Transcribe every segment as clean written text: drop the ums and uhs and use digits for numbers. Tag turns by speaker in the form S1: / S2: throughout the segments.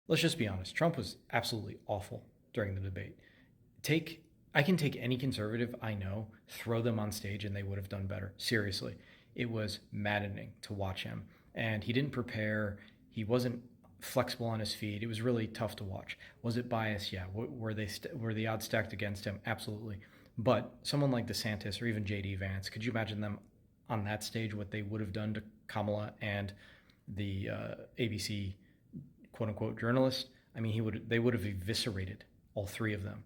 S1: let's just be honest. Trump was absolutely awful during the debate. Take I can take any conservative I know, throw them on stage, and they would have done better. Seriously, it was maddening to watch him, and he didn't prepare. He wasn't flexible on his feet. It was really tough to watch. Was it biased? Yeah. Were the odds stacked against him? Absolutely. But someone like DeSantis or even JD Vance, could you imagine them on that stage? What they would have done to Kamala and the ABC quote unquote journalist? I mean, they would have eviscerated all three of them.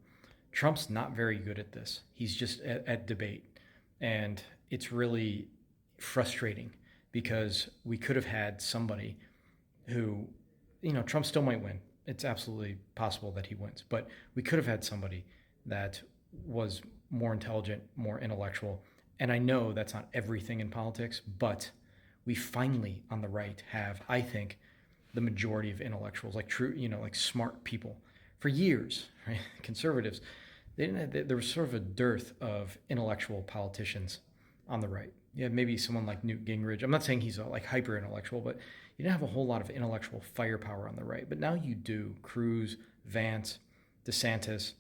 S1: Trump's not very good at this. He's just at debate. And it's really frustrating because we could have had somebody who, Trump still might win. It's absolutely possible that he wins. But we could have had somebody that was more intelligent, more intellectual. And I know that's not everything in politics, but we finally on the right have, I think, the majority of intellectuals, like true, like smart people. For years, right? Conservatives, there was sort of a dearth of intellectual politicians on the right. You had maybe someone like Newt Gingrich. I'm not saying he's like hyper intellectual, but you didn't have a whole lot of intellectual firepower on the right. But now you do. Cruz, Vance, DeSantis.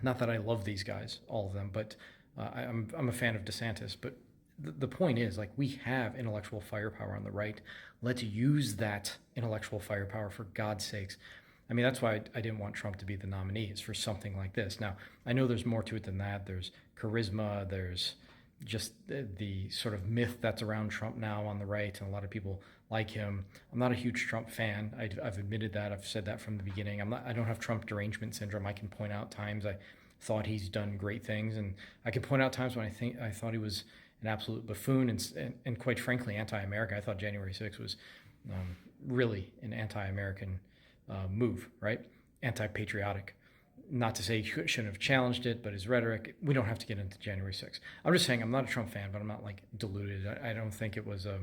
S1: Not that I love these guys, all of them, but I'm a fan of DeSantis. But the point is, like, we have intellectual firepower on the right. Let's use that intellectual firepower for God's sakes. I mean, that's why I didn't want Trump to be the nominee, is for something like this. Now, I know there's more to it than that. There's charisma, there's just the sort of myth that's around Trump now on the right, and a lot of people like him. I'm not a huge Trump fan. I've admitted that. I've said that from the beginning. I don't have Trump derangement syndrome. I can point out times I thought he's done great things, and I can point out times when I thought he was an absolute buffoon and quite frankly anti-American. I thought January 6th was really an anti-American move, right? Anti-patriotic. Not to say he shouldn't have challenged it, but his rhetoric. We don't have to get into January 6th. I'm just saying I'm not a Trump fan, but I'm not like deluded. I don't think it was a.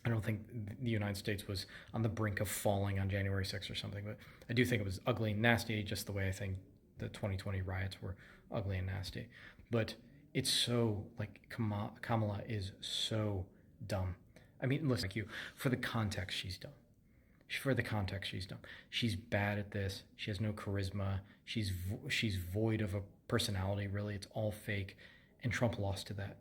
S1: I don't think the United States was on the brink of falling on January 6th or something, but I do think it was ugly and nasty, just the way I think the 2020 riots were ugly and nasty. But it's so like Kamala is so dumb. I mean, listen, thank you for the context she's dumb. For the context she's dumb. She's bad at this. She has no charisma. She's void of a personality. Really, it's all fake. And Trump lost to that.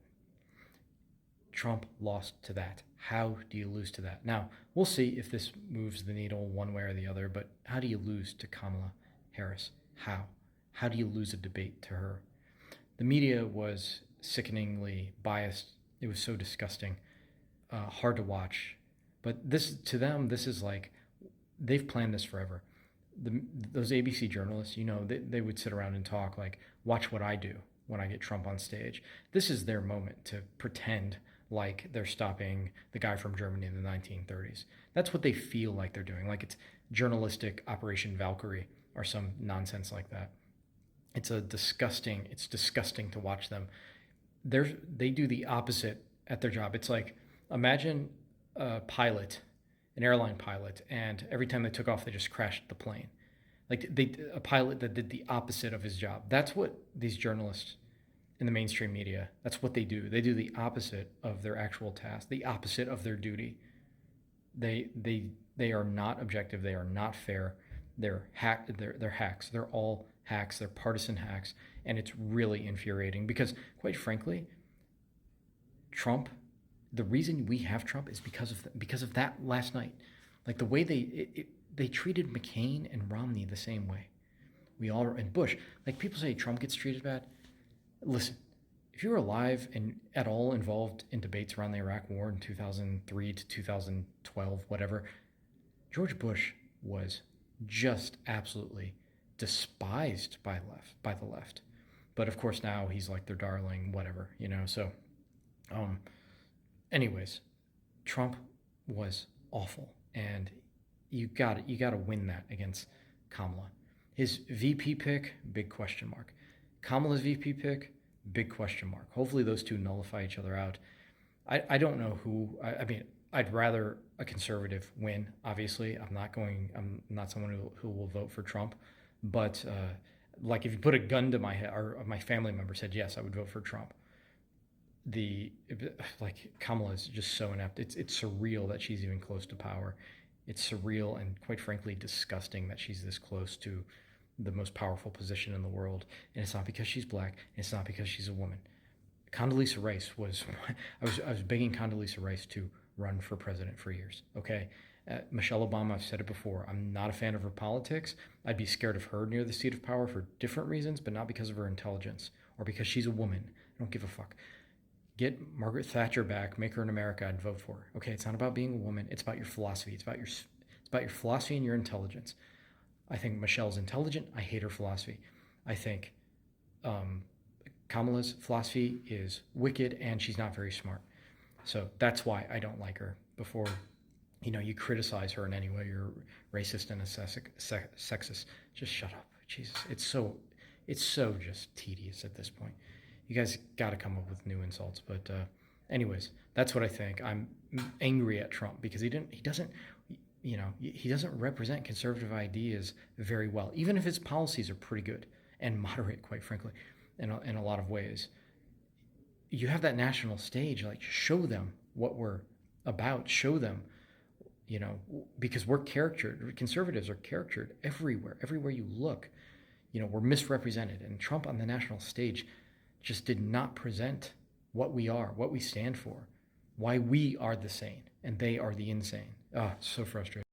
S1: Trump lost to that. How do you lose to that? Now, we'll see if this moves the needle one way or the other, but how do you lose to Kamala Harris? How? How do you lose a debate to her? The media was sickeningly biased. It was so disgusting, hard to watch. But to them, this is like, they've planned this forever. Those ABC journalists, they would sit around and talk like, watch what I do when I get Trump on stage. This is their moment to pretend like they're stopping the guy from Germany in the 1930s. That's what they feel like they're doing. Like it's journalistic Operation Valkyrie or some nonsense like that. It's disgusting to watch them. They do the opposite at their job. It's like, imagine a pilot, an airline pilot, and every time they took off, they just crashed the plane. Like a pilot that did the opposite of his job. That's what these journalists in the mainstream media, that's what they do. They do the opposite of their actual task, the opposite of their duty. They are not objective. They are not fair. They're hacks. They're all hacks. They're partisan hacks, and it's really infuriating because, quite frankly, Trump. The reason we have Trump is because of that last night, like the way they treated McCain and Romney the same way. And Bush. Like people say Trump gets treated bad. Listen, if you were alive and at all involved in debates around the Iraq War in 2003 to 2012, whatever, George Bush was just absolutely despised by the left. But of course now he's like their darling, whatever, So, anyways, Trump was awful, and you got to win that against Kamala. His VP pick, big question mark. Kamala's VP pick, big question mark. Hopefully those two nullify each other out. I don't know who. I mean, I'd rather a conservative win. Obviously, I'm not someone who will vote for Trump. But like, if you put a gun to my head, or my family member said yes, I would vote for Trump. Kamala is just so inept. It's surreal that she's even close to power. It's surreal and, quite frankly, disgusting that she's this close to the most powerful position in the world. And it's not because she's black, and it's not because she's a woman. Condoleezza Rice was, I was begging Condoleezza Rice to run for president for years, okay? Michelle Obama, I've said it before, I'm not a fan of her politics. I'd be scared of her near the seat of power for different reasons, but not because of her intelligence or because she's a woman. I don't give a fuck. Get Margaret Thatcher back, make her in America, I'd vote for her. Okay, it's not about being a woman, it's about your philosophy. It's about your philosophy and your intelligence. I think Michelle's intelligent. I hate her philosophy. I think Kamala's philosophy is wicked and she's not very smart. So that's why I don't like her. Before you criticize her in any way, you're racist and a sexist. Just shut up. Jesus, it's so just tedious at this point. You guys got to come up with new insults. But anyways, that's what I think. I'm angry at Trump because he doesn't represent conservative ideas very well, even if his policies are pretty good and moderate, quite frankly, in a lot of ways. You have that national stage, like show them what we're about, show them, because we're caricatured. Conservatives are caricatured everywhere you look. We're misrepresented, and Trump on the national stage just did not present what we are, what we stand for, why we are the sane and they are the insane. Oh, so frustrating.